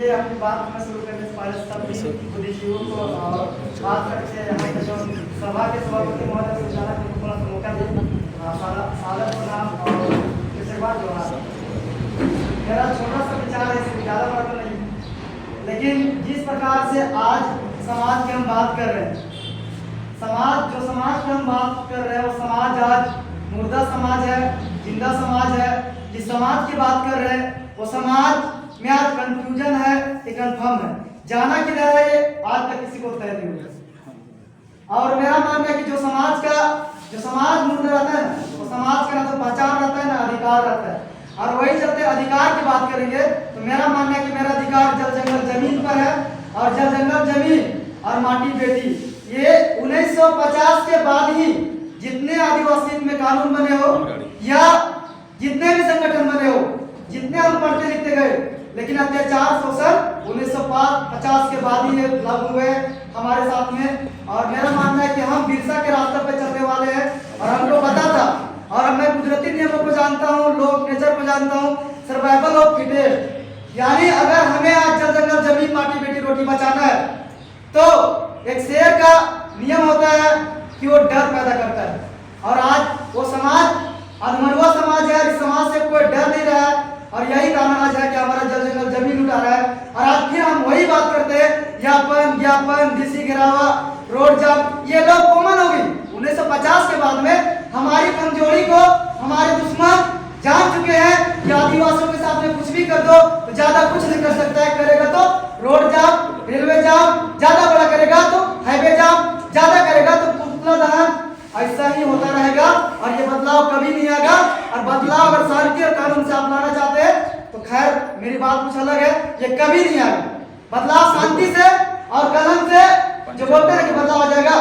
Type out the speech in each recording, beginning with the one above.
ये अपनी बात में शुरू करने से पहले सभी बुद्धिजीवियों को और खास करके यहाँ पे जो सभा के सभापति महोदय से जाना को थोड़ा सा मौका दे सादर को नाम और आशीर्वाद जो है मेरा छोटा सा विचार है, इससे ज़्यादा बड़ा तो नहीं, लेकिन जिस प्रकार से आज समाज की हम बात कर रहे हैं, समाज की हम बात कर रहे हैं वो समाज आज मुर्दा समाज है, जिंदा समाज है। जिस समाज की बात कर रहे हैं वो समाज में आज कंफ्यूजन है, एक कन्फर्म है, जाना किधर है ये आज तक किसी को तय नहीं हुआ। और मेरा मानना है कि जो समाज मुर्दा रहता है ना, वो समाज का ना तो पहचान रहता है ना अधिकार रहता है। और वही चलते अधिकार की बात करेंगे तो मेरा मानना है कि मेरा अधिकार जल जंगल जमीन पर है, और जल जंगल जमीन और माटी बेटी, ये 1950 के बाद ही जितने आदिवासी में कानून बने हो या जितने भी संगठन बने हो, जितने हम पढ़ते लिखते गए, लेकिन अत्याचार शोषण 1950 के बाद ही लागू हुए हमारे साथ में। और मेरा मानना है कि हम बिरसा के रास्ते पे चलने वाले हैं, और हमको पता था, और मैं कुदरती नियमों को जानता हूँ, लोग नेचर को जानता हूँ, सर्वाइवल ऑफ फिटेस्ट, यानी अगर हमें आज जल जंगल जमीन माटी बेटी रोटी बचाना है तो एक शेर का नियम होता है कि वो डर पैदा करता है। और आज वो समाज अधमरुआ समाज है, इस समाज से कोई डर नहीं रहा है, और यही कारण आज है कि हमारा जल जंगल जमीन लुटा रहा है। और आज फिर हम वही बात करते हैं, ज्ञापन डीसी गिरावा, रोड जाम, ये लोग कॉमन हो गई। 1950 के बाद में हमारी कमजोरी को हमारे दुश्मन जान चुके हैं कि आदिवासियों के साथ में कुछ भी कर दो तो ज्यादा कुछ नहीं कर सकता है, करेगा तो रोड जाम, रेलवे जाम, ज्यादा बड़ा करेगा तो हाईवे जाम, ज्यादा करेगा तो पुतला दहन, ऐसा ही होता रहेगा। और ये बदलाव कभी नहीं आएगा। और बदलाव अगर शांति और कानून से आप लाना चाहते हैं तो खैर मेरी बात कुछ अलग है, ये कभी नहीं आएगा। बदलाव शांति से और कलम से, जो बोलते हैं कि बदलाव आ जाएगा,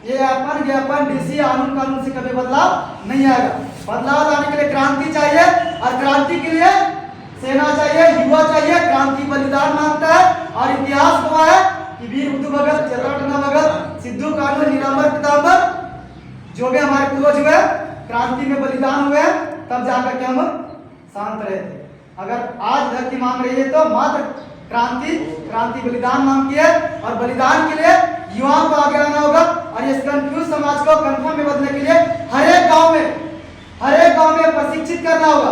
ये ज्ञापन डीसी कानून से कभी बदलाव नहीं आएगा। बदलाव लाने के लिए क्रांति चाहिए, और क्रांति के लिए सेना चाहिए, युवा चाहिए। क्रांति बलिदान मांगता है, और इतिहास हुआ है कि वीर बुद्धू भगत, चंद्रटना भगत, सिद्धू कानून, नीलांबर पीतांबर, जो भी हमारे पूर्वज हुए क्रांति में बलिदान हुए, तब जाकर के हम शांत रहे थे। अगर आज धरती मांग रही है तो मात्र क्रांति बलिदान मांगती है, और बलिदान के लिए युवाओं को आगे आना होगा। और इस कंफ्यूज समाज को कंफर्म में बदलने के लिए हर एक गांव में प्रशिक्षित करना होगा,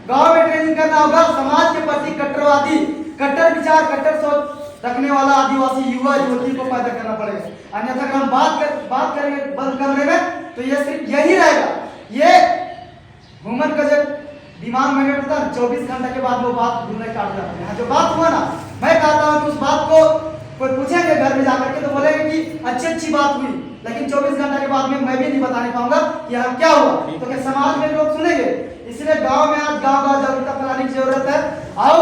गांव में ट्रेनिंग करना होगा। समाज के प्रति कट्टरवादी, कट्टर विचार, कट्टर सोच रखने वाला आदिवासी युवा युवती को पैदा करना पड़ेगा। अन्यथा अगर हम बात करेंगे बंद कमरे में तो ये सिर्फ यही रहेगा। ये ह्यूमन का जब दिमाग में होता है 24 घंटे के बाद वो बात भूलने काट जाते हैं। जो बात हुआ ना, मैं कहता हूँ कि उस बात को कोई पूछेंगे घर में जाकर के तो बोलेंगे कि अच्छी बात हुई, लेकिन 24 घंटे के बाद में मैं भी नहीं बताने पाऊंगा कि यहाँ क्या हुआ, तो क्या समाज में लोग सुनेंगे? इसलिए गांव में आज गांव जागरूकता फैलाने की जरूरत है। और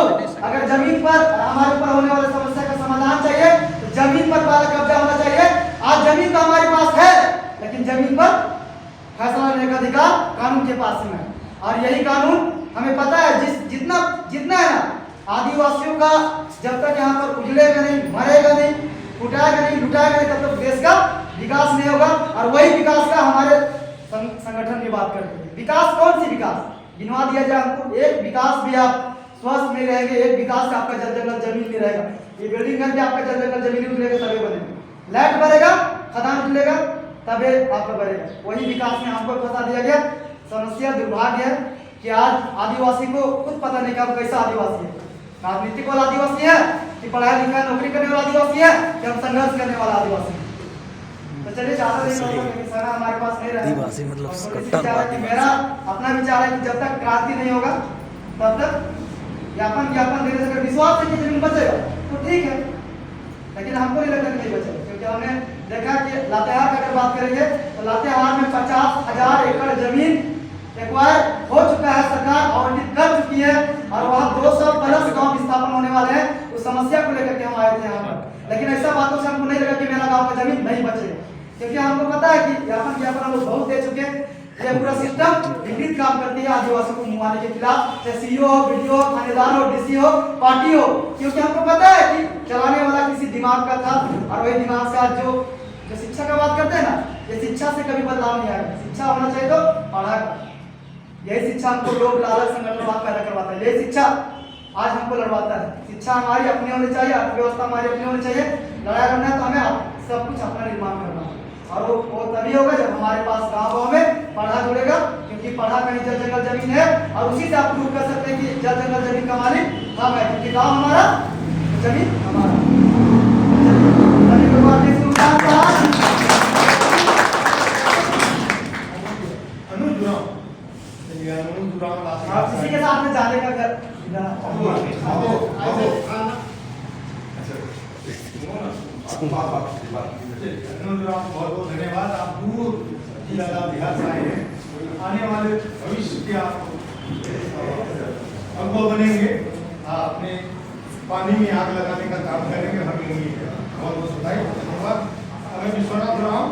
अगर जमीन पर हमारे ऊपर होने वाले समस्या का समाधान चाहिए तो जमीन पर पहला कब्जा होना चाहिए। आज जमीन तो हमारे पास है, लेकिन जमीन पर फैसला लेने का अधिकार कानून के पास में है। और यही कानून हमें पता है, जितना है ना आदिवासियों का जब तक यहाँ पर उजड़ेगा नहीं, मरेगा नहीं, उठाएगा नहीं, लुटाएगा नहीं, तब तक देश का विकास नहीं होगा। और वही विकास का हमारे संगठन की बात करते हैं। विकास कौन सी विकास गिनवा दिया जाए हमको? एक विकास भी आप स्वस्थ नहीं रहेंगे, एक विकास से आपका जल जंगल जमीन नहीं रहेगा। ये बिल्डिंग करके आपका जल जंगल जमीन उतरेगा तभी बनेगा, लाइट बढ़ेगा, खदान खुलेगा तबे आपका बढ़ेगा। वही विकास में हमको फंसा दिया गया। समस्या दुर्भाग्य है कि आज आदिवासी को खुद पता नहीं कि हम कैसा आदिवासी है, राजनीतिक वाला आदिवासी है कि पढ़ाई लिखा नौकरी करने वाला आदिवासी है कि हम संघर्ष करने वाला आदिवासी है। तो चलिए ज्यादा नहीं समय हमारे पास नहीं रहा, मतलब मेरा अपना विचार है कि जब तक क्रांति नहीं होगा तब तक ज्ञापन देने से विश्वास है कि जमीन बचेगा तो ठीक है, लेकिन हमको नहीं लगता नहीं बचेगा। क्योंकि हमने देखा कि लातेहार का अगर बात करेंगे तो लातेहार में 50,000 एकड़ जमीन एक्वायर हो चुका है, सरकार आवंटित कर चुकी है, और वहाँ 200 प्लस गाँव स्थापन होने वाले हैं। उस समस्या को लेकर के हम आए थे यहाँ पर, लेकिन ऐसा बातों से हमको नहीं लगा कि मेरा गाँव का जमीन नहीं बचेगा, क्योंकि हमको पता है कि ज्ञापन हम लोग बहुत दे चुके हैं। ये पूरा सिस्टम विपरीत काम करती है आदिवासियों को मुआने के खिलाफ, चाहे सीईओ हो, बीडीओ हो, थानेदार हो, डीसी हो, पार्टी हो, क्योंकि हमको पता है कि चलाने वाला किसी दिमाग का था। और वही दिमाग से आज जो शिक्षा का बात करते हैं ना, ये शिक्षा से कभी बदलाव नहीं आएगा। शिक्षा होना चाहिए तो पढ़ा, यही शिक्षा हमको लोग लालच संगठन पैदा करवाता है। यही शिक्षा आज हमको लड़वाता है। शिक्षा हमारी अपनी होनी चाहिए, अर्थव्यवस्था हमारी अपनी होनी चाहिए। लड़ाई लड़ना है तो हमें सब कुछ अपना निर्माण करना है। और वो तभी होगा जब हमारे पास गाँव में पढ़ा जुड़ेगा, क्योंकि पढ़ा कहीं जल जंगल जमीन है। और उसी से आप प्रूव कर सकते हैं कि जल जंगल जमीन का मालिक हम है, क्योंकि गाँव हमारा, जमीन हमारा। आप किसी के साथ में जाने का घर बहुत बहुत धन्यवाद। आप दूर जिला बिहार से आए हैं, आने वाले भविष्य के आप अनुभव बनेंगे। अपने पानी में आग लगाने का काम करेंगे, हम बहुत बहुत बधाई, धन्यवाद। हमें विश्वनाथ राम